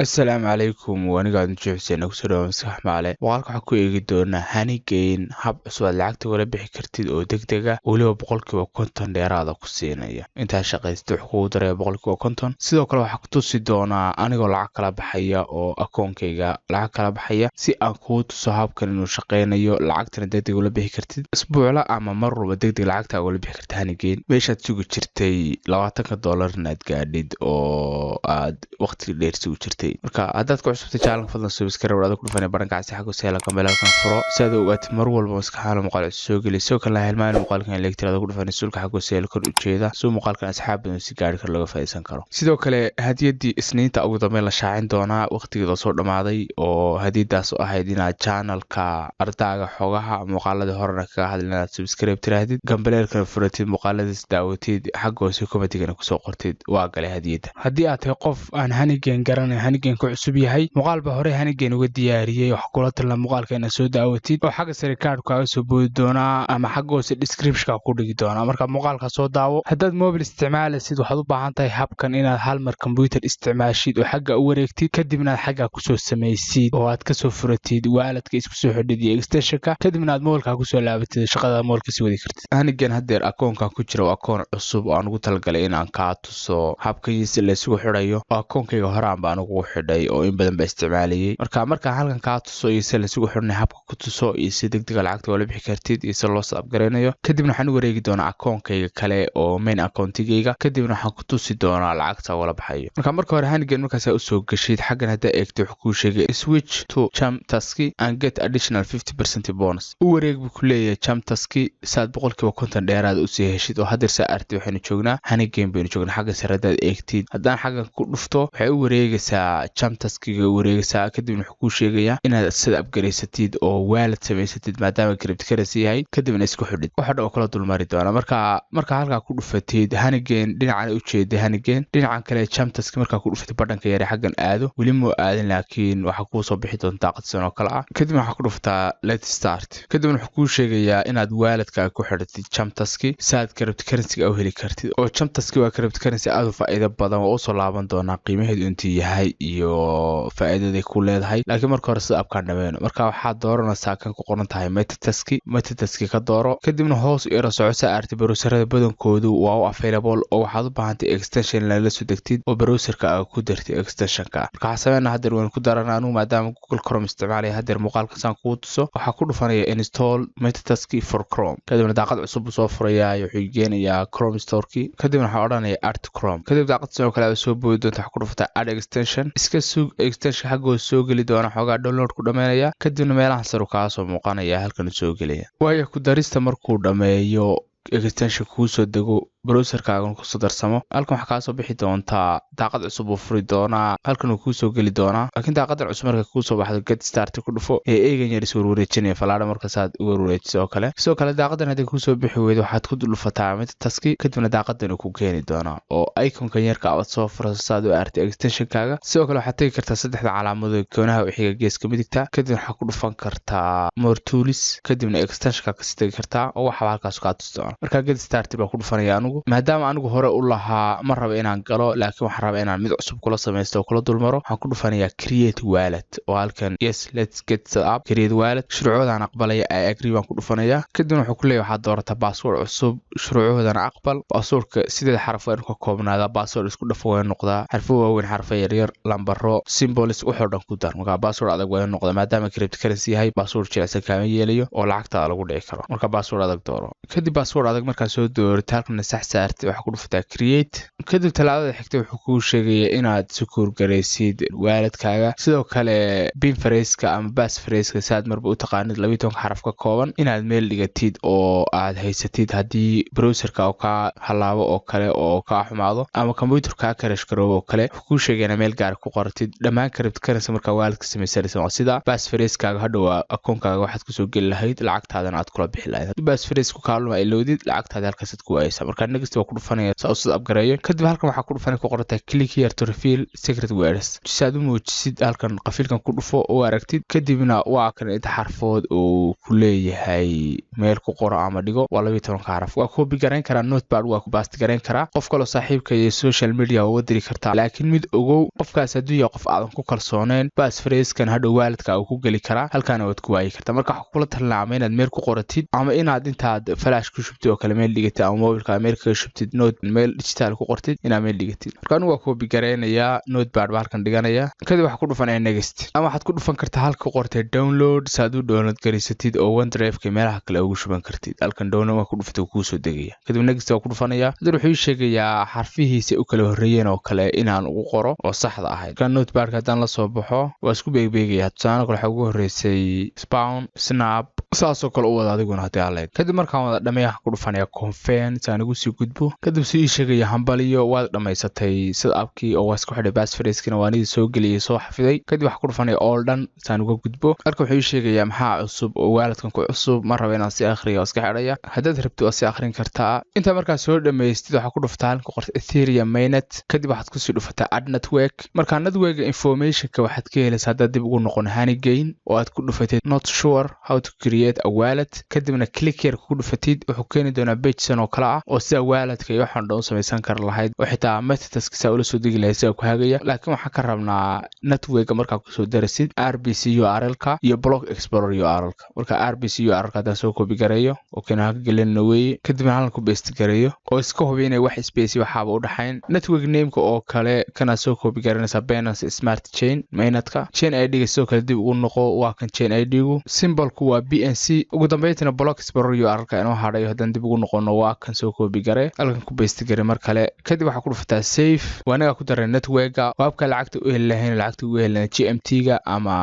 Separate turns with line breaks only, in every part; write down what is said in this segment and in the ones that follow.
السلام عليكم وأنا قاعد نشوف سنة وسلام صح معلي وقالك حكوا يقدرنا هني جين حب سؤال لعقت ولا بحكرتي أو دقدقة ولو بقولك وكنتن ديرادا كسينية أنت شقيت حقوق دري بقولك وكنتن سيدو كلا حكتو سيدونا أنا قول عقلا بحية أو أكون كيجا العقلا بحية سي أنكوت صحاب كانوا شقينيو لعقتنا دقدقة ولا بحكرتي أسبوع لا أما مرة بدقدقة لعقتها ولا بحكرت هني جين بيش تسوق شرتي $20 نت قاعد أو وقت اللي تسوق شرتي marka haddaad ku cusubtay channel fadlan subscribe wada ku dhufan barnaamijka xaq u seela kameelkan furo sida uu aad mar walba maskaxaana muuqaal soo geliso kala helmaan muuqaalkan electrada ku dhufan sulka xaq u seela kor u jeeda soo muuqaalkan asxaabna si gaar ah laga faa'iideysan karo sidoo kale hadiyadii isniinta ugu dambeyn la shaacin doona waqtigeeda soo dhamaaday oo hadiyadaas oo ahayd inaad channelka ardaaga xogaha muuqaalada horena kaga hadlanaad subscribe tirahdid gambaleelka furatid muuqaalada daawatid xaqoosi commentigana ku soo qortid waa galay hadiyada haddii aad tahay qof aan hanigeen garanay hanigeen ku cusub yahay muuqaalba hore hanigeen uga diyaariyay wax kula talan muuqaalkeena soo daawatid oo xaga sare card kaaga soo boodi doona ama xagoose description-ka ku dhigi doona marka muuqaalka soo daawo haddaad mobile isticmaalaysid waxaad u baahan tahay habkan inaad hal mar computer isticmaashid oo xagga u wareegtid kadibna xagga ku soo sameeysid oo aad ka soo furatid waaladka isku soo xidhid extension-ka kadibna aad moolka ku soo laabatid shaqada moolka si wadi kartid hanigeen hadeer akoonkan ku jira akoon cusub oo aan ugu talagalay inaan ka tuso habkiisa la isugu xidhayo akoonkayga hore aan baan ugu xidhay oo in badan ba isticmaaliyay marka halkan ka tuso iyo si la isugu xidhnay habka ku tuso iyo si degdeg lacagta wala bixi kartid iyo si loo sab gareynayo kadibna waxaan u wareegi doonaa akoonkayga kale oo main accountigayga kadibna waxaan ku tusi doonaa lacagta wala baxayo marka hore hanigeen markaas u soo gashid xaggan hadda eegto wuxuu ku sheegay switch to jump task and get additional 50% bonus u wareeg buu ku leeyahay jump task saad 150 dheeraad u sii heshid oo hadir saa arti waxaynu joognaa hanigeen baynu joognaa xagga saradaad eegtid haddaan xaggan ku dhufto waxay u wareegaysaa jump taskiga wareegaysaa kadibna wuxuu ku sheegayaa inaad sida upgradeysatid oo wallet samaysatid maadaama cryptocurrency yahay kadibna isku xidhid waxa dhow kala dulmari doona marka halka ku dhufatid hanigeen dhinacan u jeeday hanigeen dhinacan kale jump task marka ku dhufatid badhanka yare xaggan aado wali ma aadin laakiin waxa ku soo bixi doonta daaqadsan oo kala ah kadibna waxa ku dhuftaa let's start kadibna wuxuu ku sheegayaa inaad walletka ku xidhatid jump task saad cryptocurrency u heli kartid oo jump task waa cryptocurrency aad u faa'iido badan oo soo laaban doona qiimaheedu intii yahay iyo faa'iidada ku leedahay laakiin marka hore sida abkaan dhameeyno marka waxa dooranaysaa kan ku qoran tahay metatask ka dooro kadibna hoos u yara socosa arti browserada badankoodu waa available oo waxaad u baahantahay extension la soo degtid oo browserka aad ku dartid extension-ka marka xasabeena hadeer waan ku daranaa anigu maadaama Google Chrome isticmaalay hadeer muuqaalka saan ku tuso waxa ku dhufanaya install metatask for Chrome kadibna daaqad cusub soo furaya wuxuu geenayaa Chrome Store-ki kadibna waxa odhanaya add Chrome kadib daaqad sidoo kale soo boodi doonta waxa ku dhuftaa add extension iska suug extension xagoo soo gali doona xogaa download ku dhameynaya kadibna meelaha sare ka soo muuqanaya halkan soo galaya waayo ku darista markuu dhameeyo extension ku soo dago browserkaaga ku soo darsamo halkan waxa ka soo bixi doonta daaqad cusub oo furi doona halkan uu ku soo gali doona laakiin daaqada cusub marka ku soo baxdo get start ku dhufo eegan yar soo wareejinaya falaada markaas aad u wareejiso sidoo kale daaqadan hadii ku soo bixi weydo waxaad ku dhufataa mid taski kadibna daaqadan ku keeni doona oo icon-kan yarka aad soo fursaad u artay extension-kaaga sidoo kale waxaad tagi kartaa saddexda calaamadood koonaha wixiga geeska midigta kadibna waxa ku dhufan kartaa more tools kadibna extension-ka ka sii tagi kartaa oo waxa halkaas ka tusi doona marka get start baa ku dhufanaya maadaama anigu hore u lahaa ma rabo inaan galo laakiin waxaan rabaa inaan mid cusub kula samaysto oo kula dulmaro waxaan ku dhufanayaa create wallet oo halkan yes let's get set up create wallet shuruucdaan aqbalaya I agree baan ku dhufanayaa kadibna wuxuu ku leeyahay waxaad doorataa password cusub shuruucdaan aqbal passwordka sideed xaraf oo ka koobnaada password isku dhafo way noqdaa xarfo waaweyn xarfo yaryar lambaro symbols wuxuu dhan ku dar marka password adag way noqdaa maadaama cryptocurrency yahay password jilicsan kama yeelayo oo lacagta lagu dhici karo marka password adag dooro kadib password adag marka soo doorto halkan sax saartay waxa ku dhuftaa create kadib talaabada xigta wuxuu ku sheegayaa inaad secure gareysid wallet-kaaga sidoo kale pin phrase-ka ama pass phrase-ka saad marba u taqaanid 12 xaraf ka kooban inaad meel dhigatid oo aad haysatid hadii browser-ka oo ka halaabo oo kale oo ka xumaado ama computer-ka crash garoobo oo kale wuxuu ku sheegayaa meel gaar ku qoratid dhammaan cryptocurrency marka wallet-ka samaysanaysa sida pass phrase-kaaga hadhow akoonkaaga waxaad ku soo gali lahayd lacagtaadana aad kula bixi lahayd pass phrase-ku kaalmo ay loodid lacagtaada halkaas ku waayaysa marka next waa ku dhufanaya soo upgrade kadib halkan waxa ku dhufanay ku qortay click here to reveal secret words sidaad u muujisid halkan qafiilkan ku dhufo oo aragtid kadibna waa kan inta xarfood oo ku leeyahay meel ku qoro ama dhigo waa 12 xaraf waa copy gareyn kara notepad waa ku paste gareyn kara qof kale saaxiibka iyo social media oo diri karta laakiin mid ogow qofkaas haduu yahay qof aadan ku kalsooneen passphrase kan hadhow waalidka uu ku gali kara halkan waad ku waayi karta marka waxa kula talnaamay inaad meel ku qoratid ama inaad intaad flash ku shubtid oo kale meel dhigatid ama mobilka meel ka shubtid note meel digital ku qortid inaad meel dhigatid marka anigu waa copy gareynaya notepad halkan dhiganaya kadib waxa ku dhufanaya next ama waxaad ku dhufan kartaa halka qortay download saad u download gareysatid oo OneDrive ka meelaha kale ugu shuban kartid halkan download waa ku dhuftay ku soo degaya kadib next waa ku dhufanaya hadda wuxuu sheegayaa xarfihiisa u kala horeeyeen oo kale inaan ugu qoro oo saxda ahayd kan notepad ka hadaan la soo baxo waa isku beegbeegaya tusaan kale waxa ugu horeysay spawn snap saasoo kale u wada adiguna hadii aad leedahay kadib markaan wada dhameeyo ku dhufanaya confirm saan ugu sii gudbo kadib sii sheegaya hambaliyo waad dhameysatay sida appkii oo waa isku xidhay passphrase-kina waa nidii soo galiyay soo xafiday kadib waxa ku dhufanaya all done saan uga gudbo halka wuxuu sheegayaa maxaa cusub oo waalidkan ku cusub ma rabo inaan si akhriyo iska xidhaya haddaad rabto si akhrin kartaa inta markaa soo dhameystid waxa ku dhuftaa halka qorta Ethereum mainnet kadib waxaad ku sii dhufataa add network marka network information-ka waxaad ka helaysaa haddaad dib ugu noqon Honeygain oo aad ku dhufatid not sure how to create a wallet kadibna click here ku dhufatid wuxuu keeni doonaa page san oo kala ah oo sida wallet-ka iyo waxaan dhoon samaysan kar lahayd oo xitaa metataska ula soo digi lahayd sida ku hagaya laakiin waxa ka rabnaa network markaa ku soo darasid RBC URL-ka iyo block explorer URL-ka marka RBC URL-ka hadaan soo copy gareeyo oo kana ka gelin weeye kadibna halkan ku paste gareeyo oo iska hubi inay wax space waxaaba u dhaxayn network name-ka oo kale kana soo copy gareynaysa Binance Smart Chain mainnet-ka chain ID-ga soo kala dib ugu noqo waa kan chain ID-gu symbol-ku waa BNC ugu dambeyntiina block explorer URL-ka inoo hadhayo hadaan dib ugu noqono waa kan soo copy gare halkan ku paste gare mar kale kadib waxa ku dhufataa save waanaga ku daray network-ga waabka lacagta u helayn lacagta ugu helan GMT-ga ama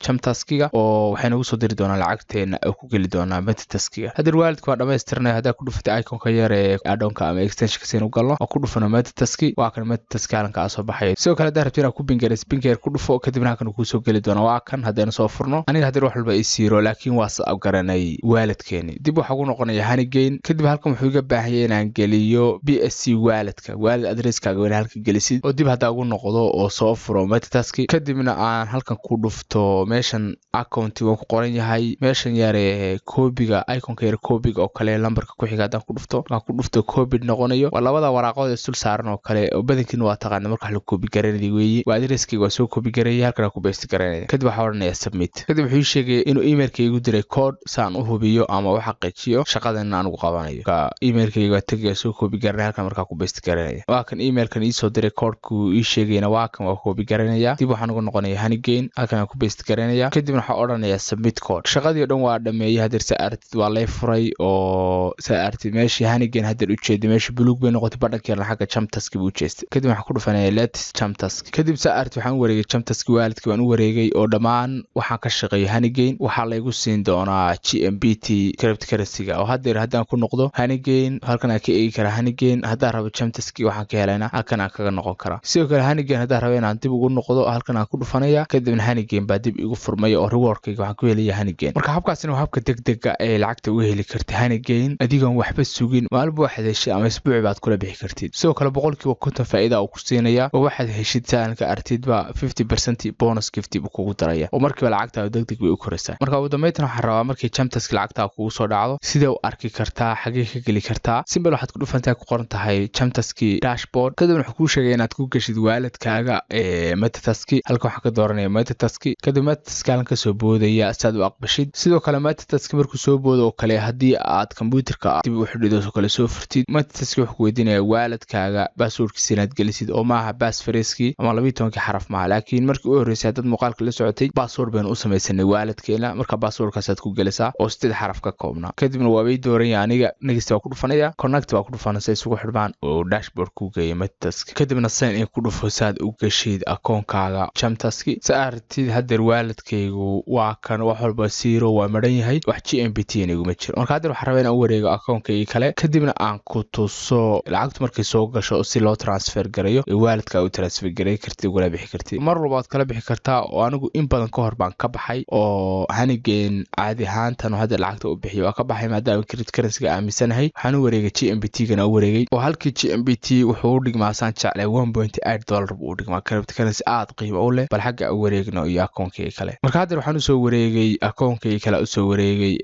Chamtaskiga oo waxay nagu soo diri doonaa lacagteena oo ku gali doonaa Metataskiga hadda waalidku waa dhameystirnay hadaa ku dhufatay icon-ka yar ee add-on-ka ama extension-ka seen u galno oo ku dhufano Metataski waa kan Metataski halka soo baxay sidoo kale darabtina ku bingareys bingeer ku dhufo kadibna halkan ku soo gali doonaa waa kan hadaan soo furno aniga hadda wax walba isiro laakiin waa soo garanay waalidkeeni dib waxa ugu noqonaya Honeygain kadib halkan wuxuu iga baahan inaan geliyo BSC wallet-ka wallet address-kaaga weyn halka gelisid oo dib hadaa ugu noqdo oo soo furo Metataski kadibna aan halkan ku dhufto meeshan account uu ku qoran yahay meeshan yare copy-ga icon-ka yar copy-ga oo kale lambarka ku xiga hadaan ku dhufto copy noqonayo waa labada waraaqood ee sul saaran oo kale oo badankiina waa taqaan marka la copy gareynay weeye waa address-kayga waa soo copy gareeyay halkan ku paste gareynay kadib waxa oranaya submit kadib wuxuu sheegay inuu email-kayga u diray code saan u hubiyo ama waxa xaqiijiyo shaqadan aan ugu qabanayo ka email-kayga waa tagay soo copy gareynay halkan marka ku paste gareynay waa kan email-kan ii soo diray code-ku ii sheegayna waa kan waa copy gareynaya dib waxaan ugu noqonaya Honeygain halkan ku paste gareynaya kadib waxa oranaya submit code shaqadii dhan waa dhameeyay hadda saartid waa lay furay oo saartid meeshii Honeygain hadda u jeeday meeshii blue bay noqotay badhankeena xagga Chamtaski buu jeestay kadib waxaan ku dhufanaya latest Chamtaski kadib saartid waxaan wareegay Chamtaski waalidkii waan u wareegay oo dhamaan waxaan ka shaqeeyay Honeygain waxa la igu siin doonaa GMBT cryptocurrency-ga oo hadaan ku noqdo Honeygain halkan aan ka eegi karaa Honeygain hadaan rabo Chamtaski waxaan ka helaynaa halkan aan kaga noqon karaa sidoo kale Honeygain hadaan rabo inaan dib ugu noqdo halkan aan ku dhufanaya kadibna Honeygain baa dib igu furmay oo reward-kayga waxaan ku helaya Honeygain marka habkaasina waa habka degdega ee lacagta u heli kartid Honeygain adigoon waxba sugin maalmo waxaad heshay ama isbuuc baad kula bixi kartid sidoo kale 100% faa'iido uu ku siinaya oo waxaad heshid saalanka artidba 50% bonus gift uu kugu daraya oo markiiba lacagta degdeg way u koraysaa marka ugu dambeyntii waxaan rabaa markii Chamtaski lacagta kugu soo dhacdo sida u arki kartaa xagee ka gali kartaa simple waxaad ku dhufantaa ku qoran tahay Chamtaski dashboard kadibna wuxuu kuu sheegay inaad ku gashid wallet-kaaga ee Metataski halka waxa ka dooranaya Metataski kadib Metataski halka soo boodaya saad u aqbashid sidoo kale Metataski markuu soo boodo oo kale hadii aad computer-ka dib u xidhiidho soo kale soo furtid Metataski wuxuu ku weydiinaya wallet-kaaga password-kiisa inaad gelisid oo maaha passphrase-kii ama 12 xaraf maaha laakiin markii uu horeysay dad muuqaalka la socotay password baan u samaysanay wallet-keena marka password-kaas aad ku gelisaa oo 8 xaraf ka koobna kadibna waa bay dooranaya aniga next waa ku dhufanaya connect waa ku dhufanaysa isugu xidhmaan oo dashboard ku geeyo Metataski kadibna sign in ku dhufo saad u gashid account-kaaga Chamtaski saartid hadda wallet-kaygu waa kan wax walba 0 waa maran yahay wax GMBT inaguma jiro marka hadda waxaan rabaa inaan u wareego account-kayga kale kadibna aan ku tuso lacagtu markay soo gasho si loo transfer gareeyo ee wallet-ka u transfer gareey kartid uga bixi kartid mar walba aad kala bixi kartaa oo anigu in badan ka hor baan ka baxay oo Honeygain caadi caadi ahaan tan hadda lacagta u bixiyo waa ka baxay maadaama cryptocurrency-ga aaminsanahay waxaan u wareegay GMBT-gana u wareegay oo halkii GMBT wuxuu u dhigmaa saan jeclay $1.8 buu u dhigmaa cryptocurrency aad qiimo u leh bal xagga u wareegno iyo akoonkayga kale marka hadda waxaan usoo wareegay akoonkayga kale usoo wareegay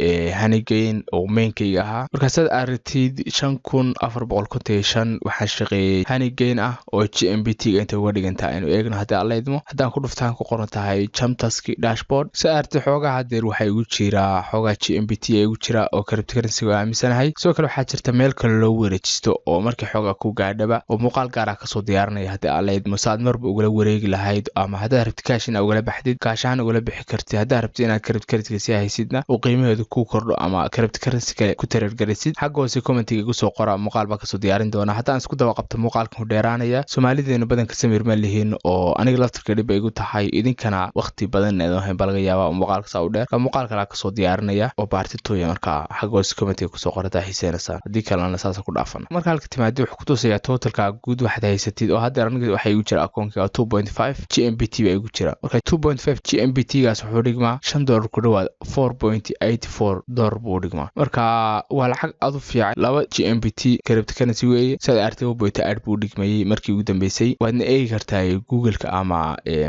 Honeygain oo mainkayga ahaa marka sad aragtid 5455 waxaan shaqeeyay Honeygain ah oo GMBT-ga inta uga dhigantaa inuu eegno hadda alla idmo haddaan ku dhuftaan ku qoran tahay Jamtaski dashboard sa aragtid xoogaa hadeer waxay ugu jiraa xoogaa GMBT ay ugu jiraa oo cryptocurrency waa aaminsanahay sidoo kale waxaa jirta meel kale loo wareejisto oo markii xoogaa ku gaadhaba oo muuqaal gaar ah kasoo diyaarinaya hadda alla idmo saad marba ugala wareegi lahayd ama haddaad rabtid kaash inaad ugala baxdid kaashahan ugala bixi kartid haddaad rabtid inaad cryptocurrency sii haysidna oo qiimaheedu ku kordho ama cryptocurrency kale ku tareergarisid xagga hoose commentiga igu soo qora muuqaal baa kasoo diyaarin doona haddaan isku daba qabto muuqaalkan u dheeraanaya Soomaalideena badanka samir ma lihiin oo aniga laftirka dhib ay igu tahay idinkana waqti badan eedo hayn balaga yaaba muuqaalka saa u dheer muuqaal kale kasoo diyaarinaya oo baartitooya marka xagga hoose commentiga kusoo qorata xiiseenaysan haddii kalena saas ku dhaafan marka halka timaado wuxuu ku tusayaa totalka guud waxaad haysatid oo hadda aniga waxay igu jira akoonka 2.5 GMBT baa igu jira marka 2.5 GMBT gaas wuxuu dhigmaa $5 ku dhawaad $4.84 buu dhigmaa marka waa lacag aad u fiican laba GMBT cryptocurrency weeye sida aragtay $1.8 buu dhigmayay markii ugu dambeysay waadna eegi kartaa Google-ka ama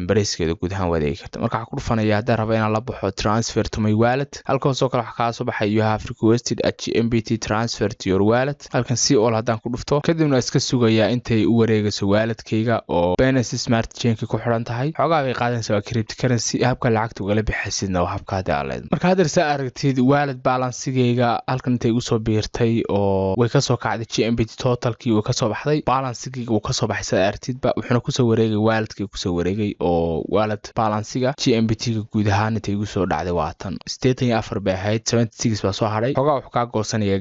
bareyskeeda guud ahaan waad eegi kartaa marka waxa ku dhufanaya hadda raba inaan la baxo transfer to my wallet halkaas oo kale waxa ka soo baxay you have requested a GMBT transfer to your wallet halkan si oo hadaan ku dhufto kadibna iska sugaya intay u wareegayso wallet-kayga oo Binance Smart Chain ku xiran tahay xogaa ay qaadanaysaa cryptocurrency habka lacagta uga bixaysidna waa habka hadda alla marka hadda sa aragtid wallet balance-gayga halkan intay u soo biirtay oo way ka soo kacday GMBT totalkii uu ka soo baxday balance-gayga uu ka soo baxay sa aragtid ba wuxuu ku soo wareegay wallet-kii ku soo wareegay oo wallet balance-ga GMBT-ga guud ahaan intay ugu soo dhacday waa tan 84 bay ahayd 76 baa soo haray xogaa wuxuu ka goosanaya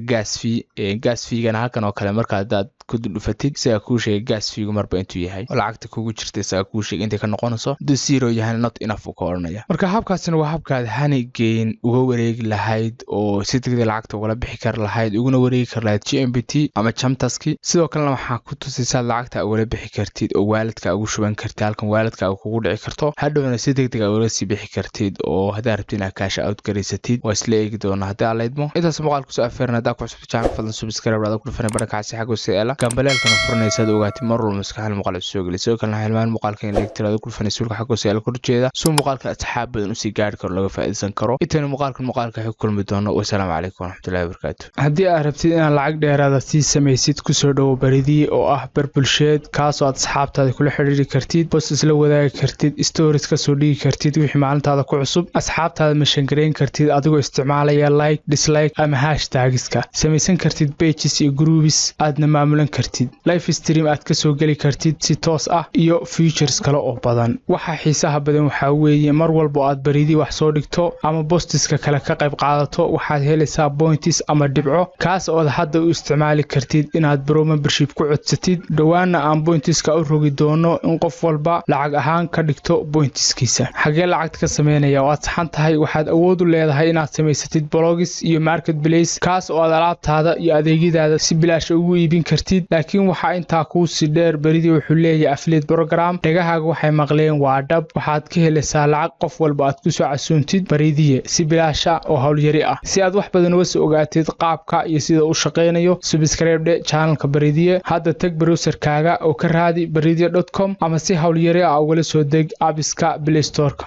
gas fee-gana halkan oo kale marka aad ku dhufatid si ku sheegay gas fee-gu marba intuu yahay lacagta kugu jirtay sa ku sheegay intay ka noqonayso zero yahay not enough ku oranaya marka habkaasina waa habkaad Honeygain uga wareegi lahayd oo si degdeg lacagta uga bixi kar lahayd uguna wareegi kar lahayd GMBT ama Jamtaski sidoo kale waxa ku tusaysaa lacagta uga bixi kartid oo wallet-ka ugu shuban kartid halkan wallet-ka kugu dhici karto hadhowna si degdeg uga sii bixi kartid oo hadaa rabtid inaad cash out gareysatid waa isla eegi doona hadaa la idmo intaas muuqaalku soo afeerna hadaa ku cusub channel fadlan subscribe wada ku dhufan barakaasi xago seela gambaleelkana furnaysaad ogaatid mar walba maskaxda muuqaal soo geli soo kalena helmaan muuqaalka in leegtirada ku dhufan sulka xago seela ku jeeda soo muuqaalka asxaab badan u sii gaari karo laga faa'iideysan karo inta muuqaalka xig kulmi doono wassalaamu calaykum waraxmatullaahi wabarakaatuh haddii aad rabtid inaad lacag dheeraada sii samaysid ku soo dhawo baridii oo ah bulsheed kaas oo aad asxaabtaada kula xiriiri kartid post isla wadaagi kartid stories ka soo dhigi kartid wixii maalintaada ku cusub asxaabtaada meshan gareyn kartid adigoo isticmaalaya like dislike ama hashtagska samaysan kartid pages iyo groups aadna maamulan kartid live stream aad ka soo geli kartid si toos ah iyo features kale oo badan waxa xiisaha badan waxa weeye mar walba aad baridii wax soo dhigto ama postiska kale ka qayb qaadato waxaad helaysaa points ama dhibco kaas oo hadda u isticmaali kartid inaad pro membership ku codsatid dhawaana aan pointska u rogi doono in qof walba lacag ahaan ka dhigto pointskiisa xagee lacagta ka sameynaya waad saxan tahay waxaad awood u leedahay inaad samaysatid blogs iyo marketplace kaas oo aad alaabtaada iyo adeegyadaada si bilaash ugu iibin kartid laakiin waxa intaa ku si dheer baridii wuxuu leeyahay affiliate program dhagahaaga waxay maqleen waa dhab waxaad ka helaysaa lacag qof walba aad ku soo casuuntid baridii si bilaash ah oo hawl yari ah si aad wax badan uga soo ogaatid qaabka iyo sida uu shaqeynayo subscribe channelka baridii hadda tag browserkaaga oo ka raadi baridii.com ama si hawl yari ah uga soo deg appska Play Store-ka